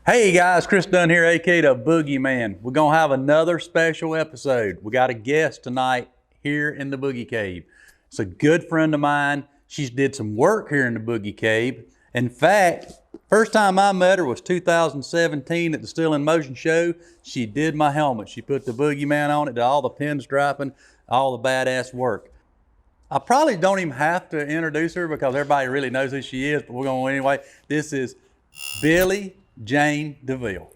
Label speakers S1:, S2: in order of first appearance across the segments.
S1: Hey guys, Chris Dunn here, aka the Boogie Man. We're gonna have another special episode. We got a guest tonight here in the Boogie Cave. It's a good friend of mine. She's did some work here in the Boogie Cave. In fact, first time I met her was 2017 at the Still in Motion show. She did my helmet. She put the Boogie Man on it, did all the pinstriping, all the badass work. I probably don't even have to introduce her because everybody really knows who she is, but we're going anyway. This is Billie Jayne Deville.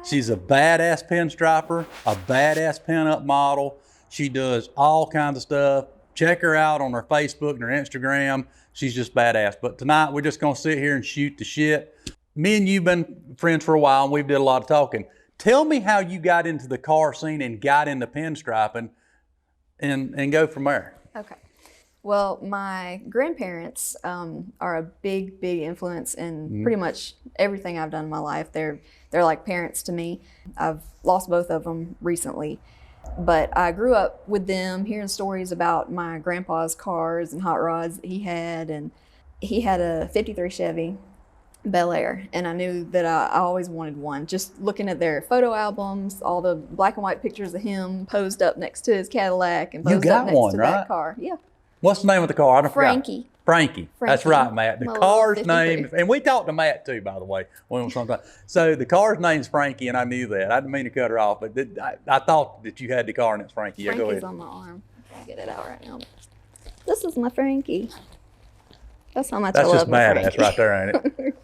S1: She's a badass pinstriper, a badass pinup model. She does all kinds of stuff. Check her out on her Facebook and her Instagram. She's just badass. But tonight we're just gonna sit here and shoot the shit. Me and you've been friends for a while and we've did a lot of talking. Tell me how you got into the car scene and got into pinstriping and go from there.
S2: Okay. Well, my grandparents are a big influence in pretty much everything I've done in my life. They're like parents to me. I've lost both of them recently, but I grew up with them, hearing stories about my grandpa's cars and hot rods that he had, and he had a '53 Chevy Bel Air, and I knew that I always wanted one. Just looking at their photo albums, all the black and white pictures of him posed up next to his Cadillac and posed up next to that car. Yeah.
S1: What's the name of the car? I don't
S2: Frankie.
S1: Frankie. That's right, Matt. The car's name, and we talked to Matt too, by the way. So the car's name's Frankie, and I knew that. I didn't mean to cut her off, but I thought that you had the car and it's Frankie. Yeah, go ahead.
S2: Frankie's on my arm. I get it out right now. This is my Frankie. That's how much I love my Frankie.
S1: That's right there, ain't it?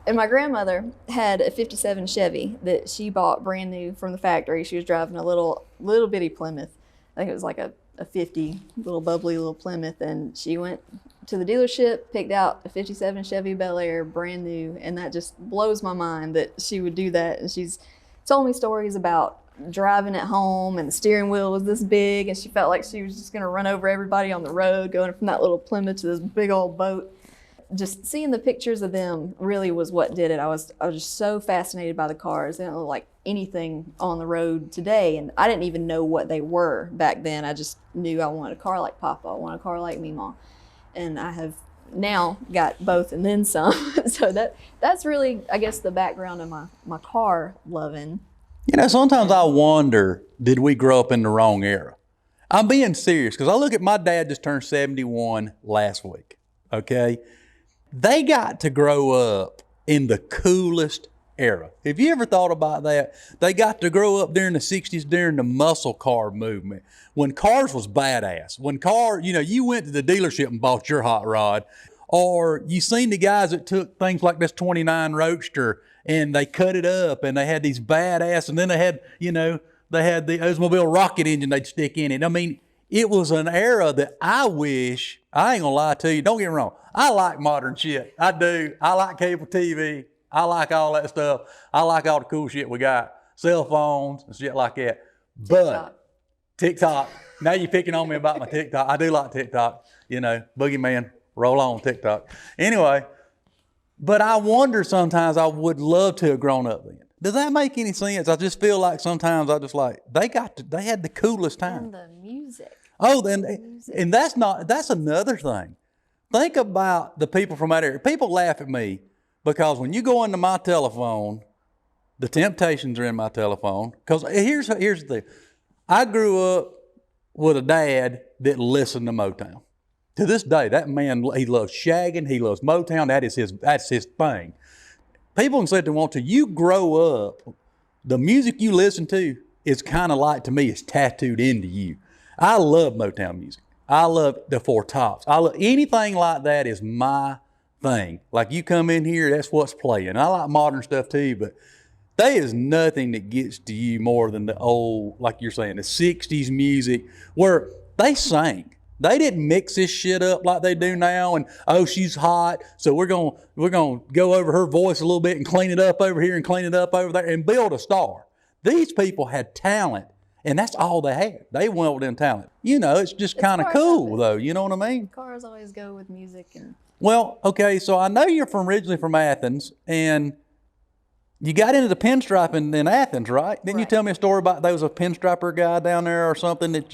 S2: And my grandmother had a '57 Chevy that she bought brand new from the factory. She was driving a little bitty Plymouth. I think it was like a 50 little bubbly little Plymouth, and she went to the dealership, picked out a '57 Chevy Bel Air brand new, and that just blows my mind that she would do that. And she's told me stories about driving at home and the steering wheel was this big and she felt like she was just going to run over everybody on the road going from that little Plymouth to this big old boat. Just seeing the pictures of them really was what did it. I was just so fascinated by the cars. They don't look like anything on the road today, and I didn't even know what they were back then. I just knew I wanted a car like Papa. I wanted a car like Meemaw, and I have now got both and then some. So that's really, I guess, the background of my car loving.
S1: You know, sometimes I wonder, did we grow up in the wrong era? I'm being serious because I look at my dad just turned 71 last week. Okay. They got to grow up in the coolest era. Have you ever thought about that? They got to grow up during the 60s, during the muscle car movement, when cars was badass. When you went to the dealership and bought your hot rod, or you seen the guys that took things like this 29 Roadster and they cut it up and they had these badass, and then they had the Oldsmobile rocket engine they'd stick in it. I mean, it was an era that I wish, I ain't gonna lie to you, don't get me wrong, I like modern shit. I do. I like cable TV. I like all that stuff. I like all the cool shit we got. Cell phones and shit like that. But TikTok. Now you're picking on me about my TikTok. I do like TikTok. You know, Boogie Man, roll on TikTok. Anyway, but I wonder sometimes, I would love to have grown up then. Does that make any sense? I just feel like sometimes I just like, they had the coolest time.
S2: And the music.
S1: Oh, and that's another thing. Think about the people from that area. People laugh at me because when you go into my telephone, the Temptations are in my telephone. Because here's the thing. I grew up with a dad that listened to Motown. To this day, that man, he loves shagging, he loves Motown. That's his thing. People can say what they want to. You grow up, the music you listen to is kind of like, to me, it's tattooed into you. I love Motown music. I love the Four Tops. I love anything like that is my thing. Like you come in here, that's what's playing. I like modern stuff too, but there is nothing that gets to you more than the old, like you're saying, the 60s music where they sang. They didn't mix this shit up like they do now and, oh, she's hot, so we're gonna go over her voice a little bit and clean it up over here and clean it up over there and build a star. These people had talent. And that's all they had. They went in talent. You know, it's just kind of cool, though. You know what I mean?
S2: Cars always go with music.
S1: Well, okay, so I know you're originally from Athens, and you got into the pinstriping in Athens, right? Didn't you tell me a story about there was a pinstriper guy down there or something that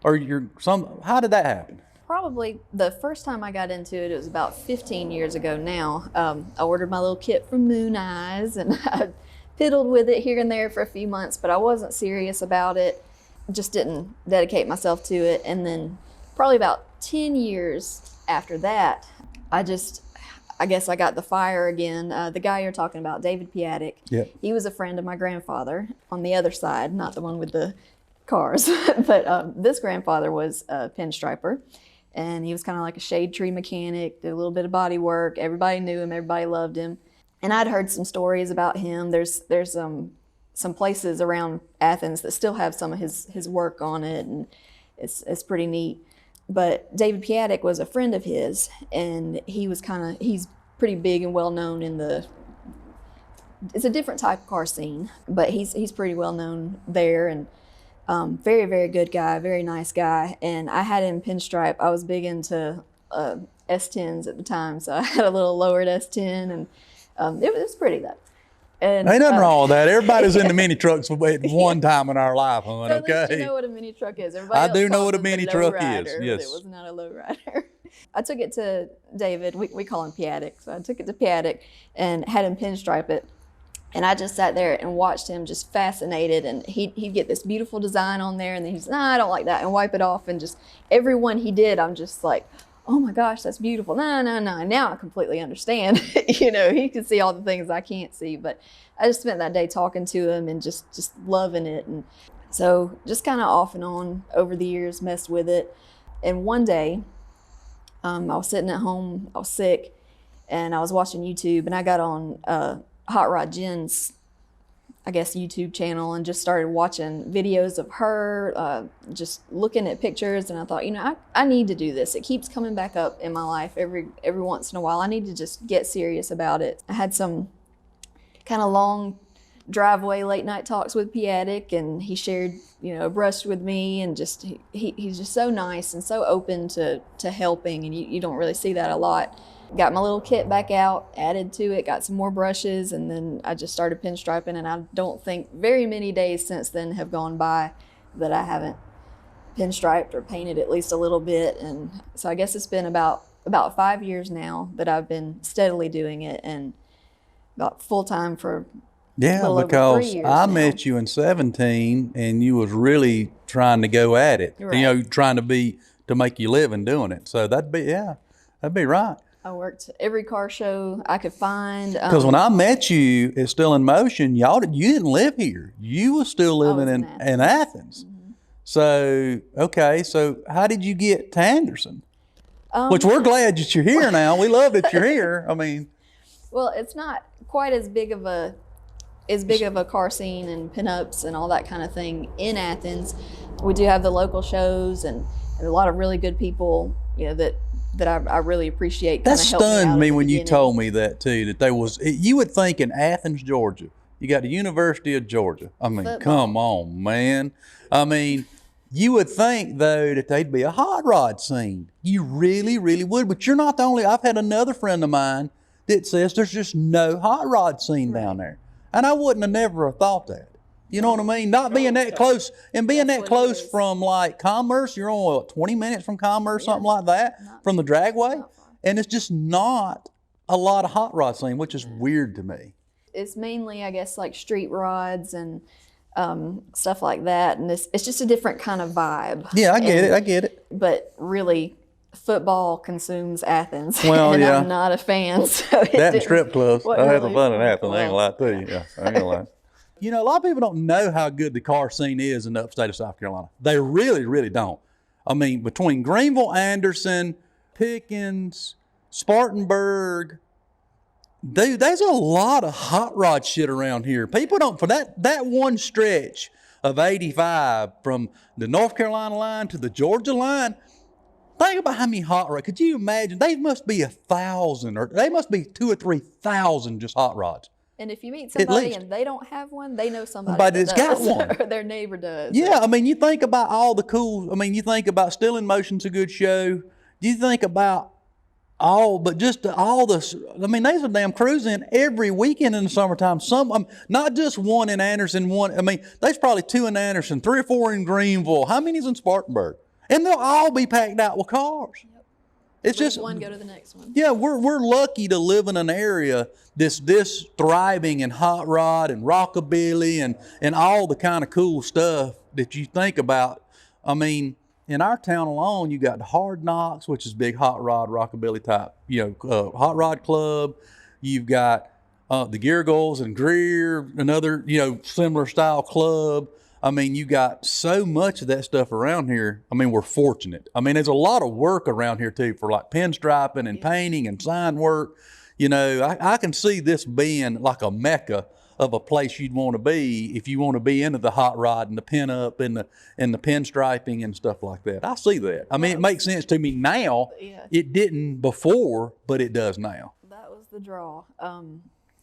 S1: how did that happen?
S2: probably the first time I got into it, it was about 15 years ago now. I ordered my little kit from Moon Eyes, and I fiddled with it here and there for a few months, but I wasn't serious about it. Just didn't dedicate myself to it. And then probably about 10 years after that, I guess I got the fire again. The guy you're talking about, David Piatek,
S1: Yep.
S2: he was a friend of my grandfather on the other side, not the one with the cars. But this grandfather was a pinstriper, and he was kind of like a shade tree mechanic, did a little bit of body work. Everybody knew him, everybody loved him. And I'd heard some stories about him. There's some places around Athens that still have some of his work on it, and it's pretty neat. But David Piatek was a friend of his, and he's pretty big and well known it's a different type of car scene, but he's pretty well known there, and very, very good guy, very nice guy. And I had him pinstripe. I was big into S10s at the time, so I had a little lowered S10, and it was pretty though. And,
S1: Ain't nothing wrong with that. Everybody's into mini trucks at one time in our life, hon,
S2: so at least
S1: okay?
S2: you know what a mini truck is. Everybody
S1: I
S2: else
S1: do know
S2: calls
S1: what a
S2: it the
S1: mini
S2: low
S1: truck
S2: rider,
S1: is,
S2: but
S1: yes.
S2: it was not a low rider. I took it to David. We call him Piatek. So I took it to Piatek and had him pinstripe it. And I just sat there and watched him, just fascinated. And he'd get this beautiful design on there, and then he's, I don't like that, and wipe it off. And just every one he did, I'm just like, oh my gosh, that's beautiful. No. Now I completely understand. He could see all the things I can't see. But I just spent that day talking to him and just loving it. And so just kind of off and on over the years, messed with it. And one day, I was sitting at home, I was sick, and I was watching YouTube, and I got on Hot Rod Jen's, I guess, YouTube channel, and just started watching videos of her, just looking at pictures. And I thought, I need to do this. It keeps coming back up in my life every once in a while. I need to just get serious about it. I had some kind of long driveway late night talks with Piatek, and he shared, a brush with me, and just he's just so nice and so open to helping, and you don't really see that a lot. Got my little kit back out, added to it, got some more brushes, and then I just started pinstriping, and I don't think very many days since then have gone by that I haven't pinstriped or painted at least a little bit. And so I guess it's been about 5 years now that I've been steadily doing it, and about full time for
S1: Yeah,
S2: over 3
S1: because
S2: years
S1: I
S2: now.
S1: met you in 17, and you was really trying to go at it.
S2: Right.
S1: Trying to make you living doing it. So that'd be right.
S2: I worked every car show I could find.
S1: Because when I met you, it's Still in Motion. You didn't live here. You was still living
S2: was
S1: in Athens.
S2: Mm-hmm.
S1: So so how did you get to Anderson? Which we're glad that you're here now. We love that you're here. I mean,
S2: well, it's not quite as big of a car scene and pinups and all that kind of thing in Athens. We do have the local shows and a lot of really good people, that I really appreciate.
S1: that
S2: helped me out
S1: stunned
S2: at
S1: me
S2: the
S1: when you
S2: beginning.
S1: told me that too, that you would think in Athens, Georgia, you got the University of Georgia. I mean,
S2: Football.
S1: come on, man. I mean, you would think though that they'd be a hot rod scene. You really, really would, but you're not the only. I've had another friend of mine that says there's just no hot rod scene down there. And I wouldn't have never have thought that. You know what I mean? Not being that close, and being
S2: That's
S1: that
S2: what it
S1: close
S2: is.
S1: from like Commerce, you're on 20 minutes from Commerce, something like that, from the dragway.
S2: not far.
S1: And it's just not a lot of hot rod scene, which is weird to me.
S2: It's mainly, I guess, like street rods and stuff like that. And it's just a different kind of vibe.
S1: Yeah, I get it.
S2: But really, football consumes Athens.
S1: Well,
S2: and
S1: yeah.
S2: I'm not a fan. So
S1: That and
S2: didn't-
S1: strip clubs.
S2: What
S1: I had
S2: really-
S1: some fun in Athens. I ain't gonna lie
S2: well,
S1: to you. Yeah, I ain't gonna lie. A lot of people don't know how good the car scene is in the upstate of South Carolina. They really, really don't. I mean, between Greenville, Anderson, Pickens, Spartanburg, dude, there's a lot of hot rod shit around here. People don't, for that one stretch of 85 from the North Carolina line to the Georgia line, think about how many hot rods. Could you imagine? They must be 1,000, or they must be 2,000 or 3,000 just hot rods.
S2: And if you meet somebody
S1: least.
S2: and they don't have one, they know somebody
S1: But
S2: that
S1: it's got
S2: does,
S1: one.
S2: or their neighbor does.
S1: Yeah, I mean, you think about all the cool, you think about Still in Motion's a good show. You think about all the, there's a damn cruise in every weekend in the summertime. Not just one in Anderson, there's probably 2 in Anderson, 3 or 4 in Greenville. How many's in Spartanburg? And they'll all be packed out with cars.
S2: Yep.
S1: It's
S2: Leave
S1: just
S2: one, go to the next one.
S1: Yeah, we're lucky to live in an area this thriving in hot rod and rockabilly and all the kind of cool stuff that you think about. I mean, in our town alone, you got the Hard Knocks, which is big hot rod rockabilly type, hot rod club. You've got the Geargulls and Greer, another similar style club. I mean, you got so much of that stuff around here. I mean, we're fortunate. I mean, there's a lot of work around here too for like pinstriping and painting and sign work. I can see this being like a mecca of a place you'd want to be if you want to be into the hot rod and the pinup and the pinstriping and stuff like that. I see that. I mean, it makes sense to me now.
S2: Yeah.
S1: It didn't before, but it does now.
S2: That was the draw.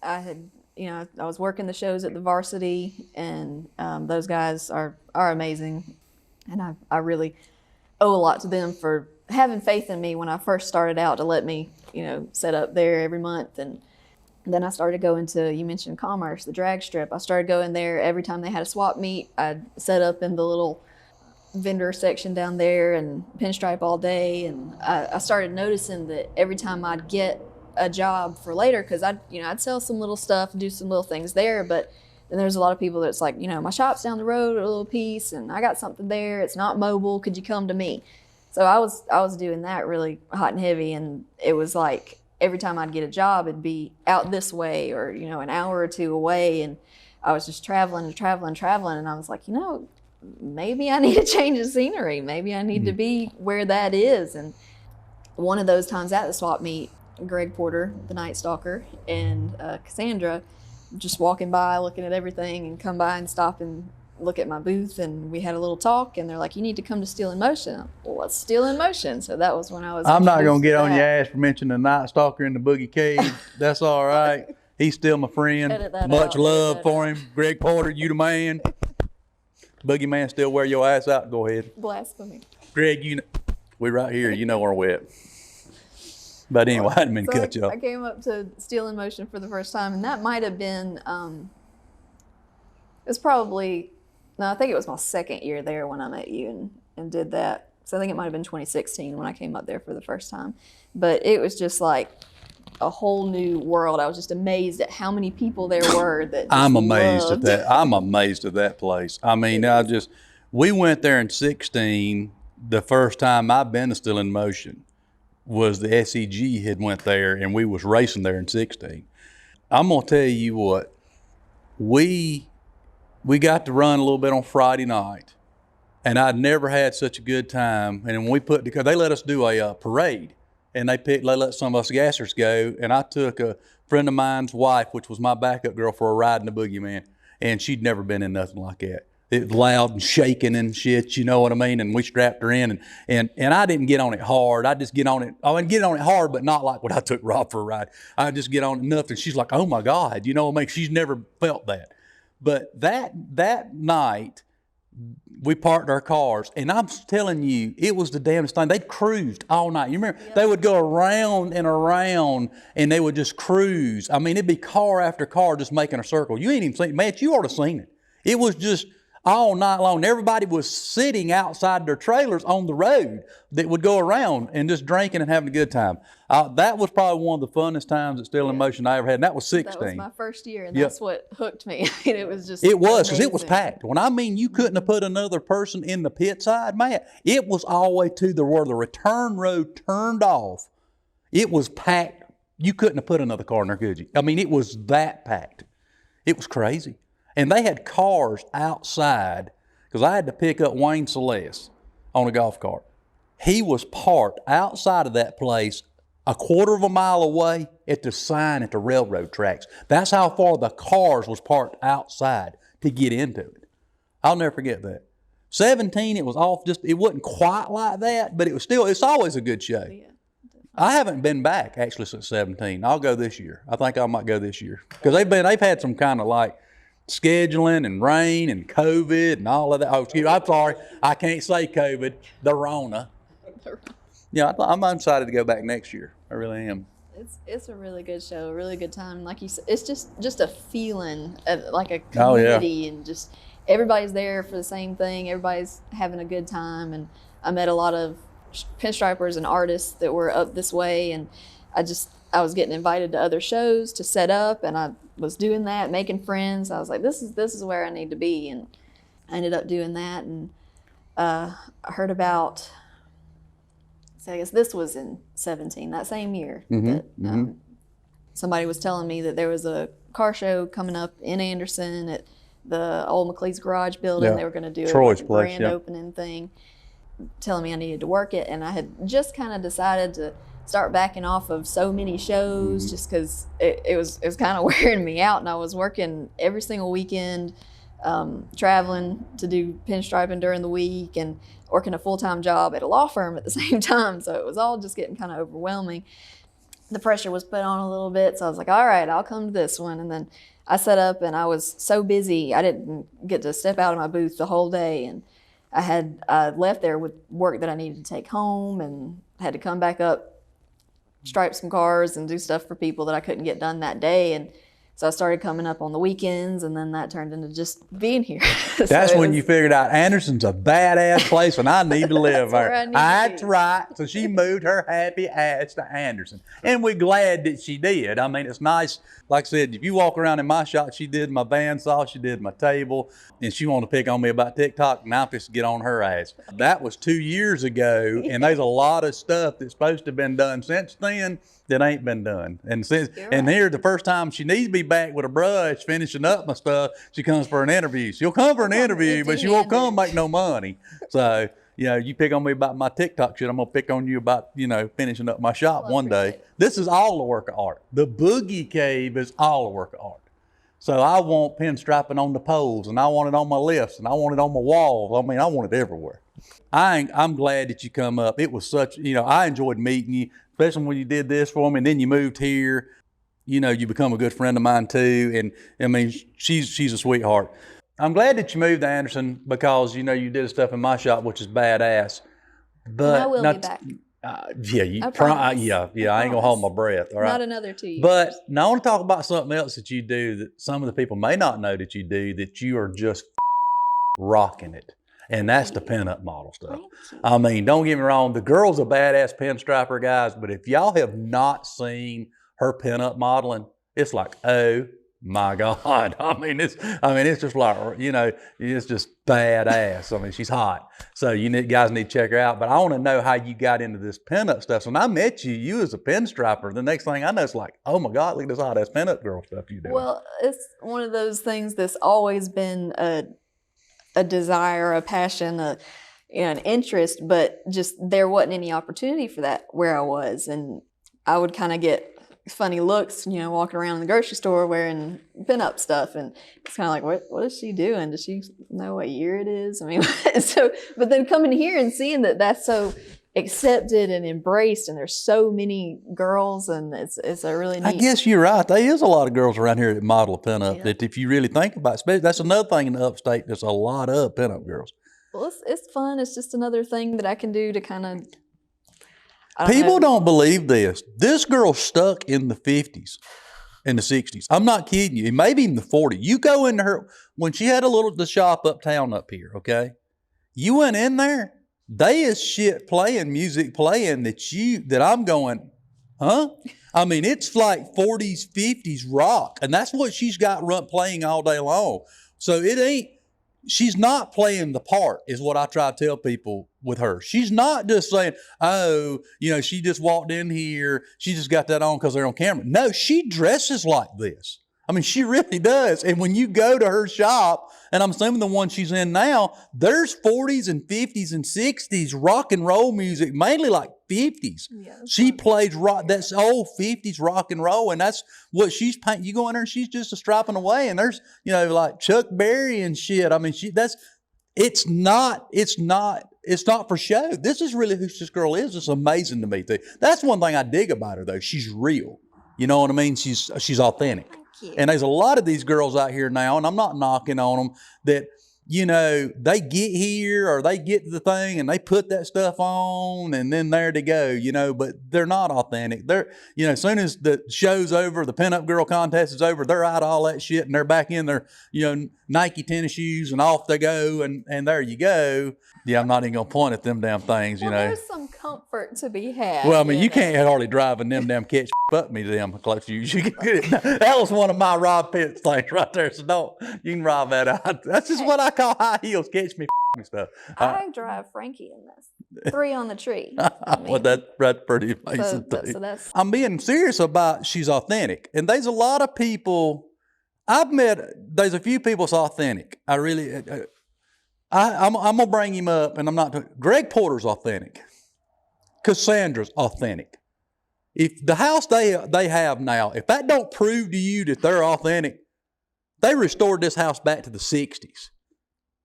S2: I was working the shows at the Varsity, and those guys are amazing, and I really owe a lot to them for having faith in me when I first started out to let me set up there every month. And then I started going to, you mentioned Commerce, the drag strip. I started going there every time they had a swap meet. I'd set up in the little vendor section down there and pinstripe all day, and I started noticing that every time I'd get a job for later, because I'd sell some little stuff and do some little things there, but then there's a lot of people that's like, my shop's down the road a little piece and I got something there, it's not mobile, could you come to me? So I was doing that really hot and heavy, and it was like every time I'd get a job it'd be out this way or an hour or two away, and I was just traveling, and I was like, maybe I need a change of scenery, maybe I need to be where that is. And one of those times at the swap meet, Greg Porter, the Night Stalker, and Cassandra just walking by looking at everything and come by and stop and look at my booth, and we had a little talk, and they're like, you need to come to Steel in Motion. Well, what's Steel in Motion? So that was when I was
S1: I'm not going to get on your ass for mentioning the Night Stalker in the Boogie Cave. That's all right. He's still my friend. Much love for him. Greg Porter, you the man. Boogie Man still wear your ass out. Go ahead.
S2: Blasphemy.
S1: Greg, we right here. You know where we're at. But anyway, I didn't mean to cut you off.
S2: I came up to Steel in Motion for the first time, and that might have been, I think it was my second year there when I met you and did that. So I think it might have been 2016 when I came up there for the first time. But it was just like a whole new world. I was just amazed at how many people there were that
S1: I'm amazed at that. I'm amazed at that place. I mean, we went there in 16. The first time I've been to Steel in Motion was the SEG had went there, and we was racing there in 16. I'm gonna tell you what, we got to run a little bit on Friday night, and I'd never had such a good time. And when because they let us do a parade, and they let some of us gassers go, and I took a friend of mine's wife, which was my backup girl, for a ride in the Boogie Man, and she'd never been in nothing like that. It was loud and shaking and shit, you know what I mean? And we strapped her in, and I didn't get on it hard. I just get on it. I wouldn't get on it hard, but not like when I took Rob for a ride. I just get on it enough, and she's like, "Oh my God," you know what I mean? She's never felt that. But that night, we parked our cars, and I'm telling you, it was the damnedest thing. They cruised all night. You remember? Yeah. They would go around and around, and they would just cruise. I mean, it'd be car after car just making a circle. You ain't even seen it. Matt, you ought to seen it. It was just all night long. Everybody was sitting outside their trailers on the road that would go around and just drinking and having a good time. That was probably one of the funnest times at Steel in Motion I ever had, and that was 16.
S2: That was my first year, and that's what hooked me. It was just
S1: because it was packed. When I mean you couldn't have put another person in the pit side, man, it was all the way to where the return road turned off. It was packed. You couldn't have put another car in there, could you? I mean, it was that packed. It was crazy. And they had cars outside, because I had to pick up Wayne Celeste on a golf cart. He was parked outside of that place a quarter of a mile away at the sign at the railroad tracks. That's how far the cars was parked outside to get into it. I'll never forget that. 17, it was off, it wasn't quite like that, but it's always a good show. Yeah. I haven't been back actually since 17. I'll go this year. I think I might go this year. Because they've had some kind of like scheduling and rain and COVID and all of that. Oh, excuse me, I'm sorry. I can't say COVID. The Rona. Yeah, I'm excited to go back next year. I really am.
S2: It's a really good show, a really good time. Like you said, it's just a feeling of like a community, and just everybody's there for the same thing. Everybody's having a good time, and I met a lot of pinstripers and artists that were up this way, and I was getting invited to other shows to set up, and I was doing that, making friends. I was like, this is where I need to be, and I ended up doing that. And I heard about, so I guess this was in 17, that same year, that somebody was telling me that there was a car show coming up in Anderson at the old McLeod's Garage building. They were going to do
S1: Troy's
S2: a
S1: place,
S2: grand opening thing, telling me I needed to work it. And I had just kind of decided to start backing off of so many shows just because it was kind of wearing me out. And I was working every single weekend, traveling to do pinstriping during the week and working a full-time job at a law firm at the same time. So it was all just getting kind of overwhelming. The pressure was put on a little bit. So I was like, all right, I'll come to this one. And then I set up, and I was so busy, I didn't get to step out of my booth the whole day. And I left there with work that I needed to take home, and had to come back up, stripe some cars and do stuff for people that I couldn't get done that day. And so I started coming up on the weekends, and then that turned into just being here.
S1: That's when you figured out Anderson's a badass place and I need to live there. That's right. So she moved her happy ass to Anderson. And we're glad that she did. I mean, it's nice. Like I said, if you walk around in my shop, she did my bandsaw, she did my table, and she wanted to pick on me about TikTok. Now I'm just to get on her ass. That was 2 years ago, and there's a lot of stuff that's supposed to have been done since then that ain't been done. And here, the first time she needs to be back with a brush finishing up my stuff, she comes for an interview. She'll come for an interview, but she won't come make no money. So, you pick on me about my TikTok shit, I'm gonna pick on you about, finishing up my shop one day. This is all the work of art. The Boogie Cave is all the work of art. So I want pinstriping on the poles, and I want it on my lifts, and I want it on my walls. I mean, I want it everywhere. I'm glad that you come up. It was such, I enjoyed meeting you, especially when you did this for me, and then you moved here. You become a good friend of mine too. And I mean, she's a sweetheart. I'm glad that you moved to Anderson because, you did stuff in my shop, which is badass. But
S2: and I will be back.
S1: I ain't gonna hold my breath. All right.
S2: Not another 2 years.
S1: But now I want to talk about something else that you do that some of the people may not know that you do, that you are just rocking it. And that's the pinup model stuff. I mean, don't get me wrong, the girl's a badass pinstriper, guys, but if y'all have not seen her pinup modeling, it's like, oh my God. I mean, it's just like, it's just badass. I mean, she's hot. So guys need to check her out. But I want to know how you got into this pinup stuff. So when I met you, you was a pinstriper. The next thing I know, it's like, oh my God, look at this hot ass pinup girl stuff you do.
S2: Well, it's one of those things that's always been a desire, a passion, an interest, but just there wasn't any opportunity for that where I was. And I would kind of get funny looks, walking around in the grocery store wearing pinup stuff, and it's kind of like, what is she doing? Does she know what year it is? I mean, but then coming here and seeing that that's so accepted and embraced, and there's so many girls, and it's a really neat. I
S1: guess you're right. There is a lot of girls around here that model a pinup. That if you really think about it, that's another thing in the upstate. There's a lot of pinup girls.
S2: Well, it's fun. It's just another thing that I can do to kind of.
S1: People don't believe this. This girl stuck in the 50s and the 60s. I'm not kidding you. Maybe even the 40s. You go into her, when she had the shop uptown up here, okay? You went in there, they is shit music playing that I'm going, huh? I mean, it's like 40s, 50s rock. And that's what she's got playing all day long. So she's not playing the part, is what I try to tell people with her. She's not just saying, oh, she just walked in here, she just got that on because they're on camera. No, she dresses like this. I mean, she really does. And when you go to her shop, and I'm assuming the one she's in now, there's 40s and 50s and 60s rock and roll music, mainly like 50s. Yeah, she plays rock, that's old 50s rock and roll, and that's what she's painting. You go in there, she's just striping away, and there's, like Chuck Berry and shit. I mean, it's not for show. This is really who this girl is. It's amazing to me too. That's one thing I dig about her though. She's real. You know what I mean? She's authentic. And there's a lot of these girls out here now, and I'm not knocking on them, that you know, they get here or they get to the thing and they put that stuff on and then there they go, you know, but they're not authentic. They're, you know, as soon as the show's over, the pinup girl contest is over, they're out of all that shit and they're back in their, you know, Nike tennis shoes and off they go and there you go. Yeah, I'm not even going to point at them damn things, you know.
S2: There's some comfort to be had.
S1: Well, I mean, you can't hardly drive in them damn catch up me them close shoes. You can get it. That was one of my Rob Pitts things right there. So you can rob that out. That's just what I call high heels. Catch me stuff.
S2: I drive Frankie in this. 3 on the tree. I mean,
S1: well, that's pretty amazing.
S2: So that's.
S1: I'm being serious about she's authentic. And there's a lot of people, I've met, there's a few people that's authentic. I really, I'm going to bring him up and I'm not, Greg Porter's authentic. Cassandra's authentic. If the house they have now, if that don't prove to you that they're authentic, they restored this house back to the 60s.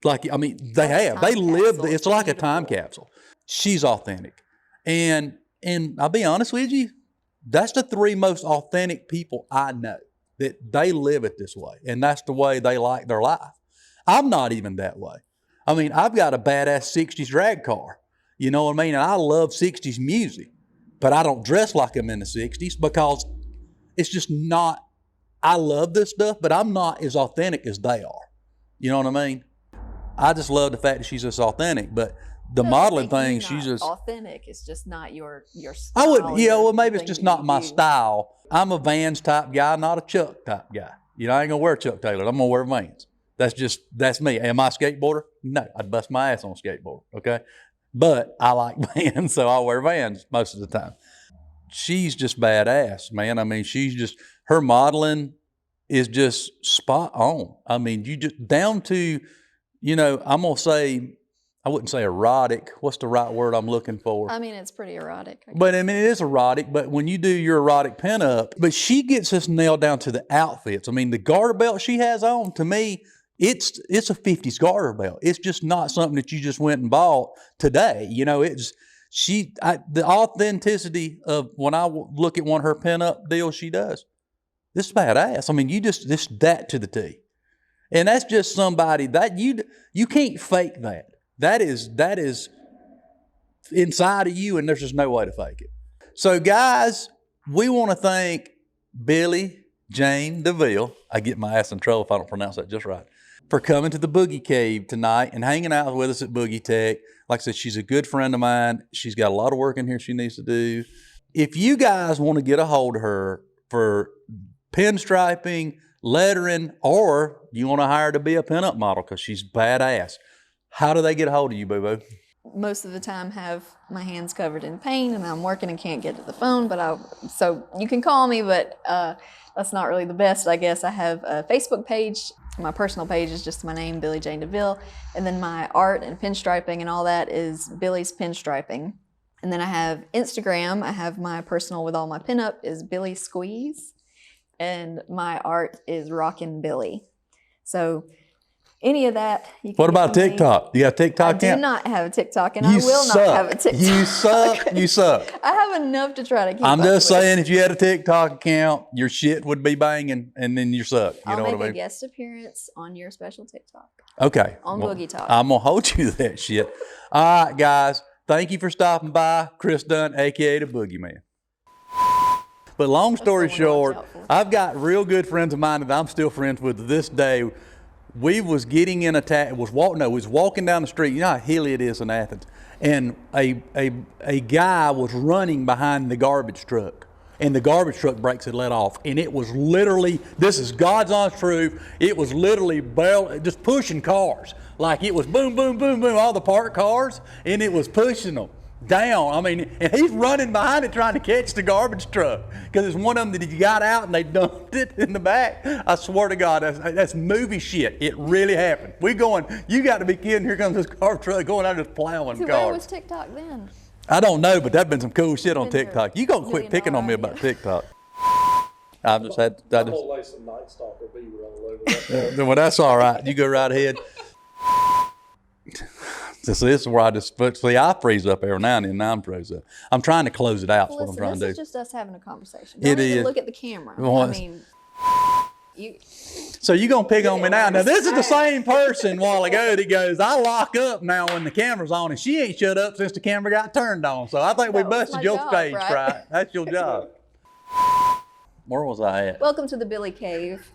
S1: Like, I mean, they have. They lived, it's like a time capsule. She's authentic. And I'll be honest with you, that's the 3 most authentic people I know, that they live it this way. And that's the way they like their life. I'm not even that way. I mean, I've got a badass 60s drag car. You know what I mean? And I love 60s music, but I don't dress like I'm in the 60s because it's just not, I love this stuff, but I'm not as authentic as they are. You know what I mean? I just love the fact that she's just authentic, but the modeling thing, she's just
S2: authentic. It's just not your style.
S1: I would, yeah, well, maybe it's just not my style. I'm a Vans type guy, not a Chuck type guy. You know, I ain't gonna wear Chuck Taylors. I'm gonna wear Vans. That's me. Am I a skateboarder? No, I'd bust my ass on a skateboard. Okay. But I like Vans, so I wear Vans most of the time. She's just badass, man. I mean, her modeling is just spot on. I mean, you just down to, you know, I'm going to say, I wouldn't say erotic. What's the right word I'm looking for?
S2: I mean, it's pretty erotic.
S1: But I mean, it is erotic, but when you do your erotic pinup, but she gets us nailed down to the outfits. I mean, the garter belt she has on, to me, it's a 50s garter belt. It's just not something that you just went and bought today. You know, the authenticity of when I look at one of her pinup deals she does, this is badass. I mean, this that to the T. And that's just somebody that you can't fake that. That is inside of you and there's just no way to fake it. So guys, we want to thank Billie Jayne Deville. I get my ass in trouble if I don't pronounce that just right. For coming to the Boogie Cave tonight and hanging out with us at Boogie Tech. Like I said, she's a good friend of mine. She's got a lot of work in here she needs to do. If you guys want to get a hold of her for pinstriping, lettering, or you want to hire her to be a pinup model because she's badass, how do they get a hold of you, boo-boo?
S2: Most of the time have my hands covered in pain and I'm working and can't get to the phone, so you can call me, but that's not really the best, I guess. I have a Facebook page. My personal page is just my name, Billie Jayne Deville. And then my art and pinstriping and all that is Billie's Pinstriping. And then I have Instagram. I have my personal with all my pinup is Billie Squeeze. And my art is Rockin' Billie. So any of that.
S1: What about TikTok? You got a TikTok account?
S2: I do not have a TikTok, and I will not have a TikTok.
S1: You suck. You suck.
S2: I have enough to try to keep
S1: I'm
S2: up
S1: just
S2: with.
S1: saying, if you had a TikTok account, your shit would be banging, and then you suck. You know what I mean?
S2: I'll make a guest appearance on your special TikTok.
S1: Okay.
S2: On Boogie Talk.
S1: I'm going to hold you to that shit. All right, guys. Thank you for stopping by. Chris Dunn, a.k.a. the Boogie Man. But long story short, I've got real good friends of mine that I'm still friends with to this day. We was getting in was walking down the street. You know how hilly it is in Athens. And a guy was running behind the garbage truck. And the garbage truck brakes had let off. And it was literally, this is God's honest truth, it was literally just pushing cars. Like it was boom, boom, boom, boom, all the parked cars. And it was pushing them down. I mean, and he's running behind it trying to catch the garbage truck because it's one of them that he got out and they dumped it in the back. I swear to God, that's movie shit. It really happened. You got to be kidding. Here comes this garbage truck going out just plowing cars.
S2: Where was TikTok then?
S1: I don't know, but that's been some cool shit on TikTok. You gonna quit picking on me about TikTok. I'm gonna lay some Night Stalker beaver all over that. Well, that's all right. You go right ahead. This is where I freeze up every now and then. Now I'm froze up. I'm trying to close it out. That's what I'm trying to do.
S2: This is just us having a conversation. Don't even look at the camera.
S1: Well,
S2: I mean.
S1: So you gonna pick on me now? Now this is the same person a while ago that goes, I lock up now when the camera's on, and she ain't shut up since the camera got turned on. So I think we busted your stage fright. That's your job. Where was I at?
S2: Welcome to the Billy Cave.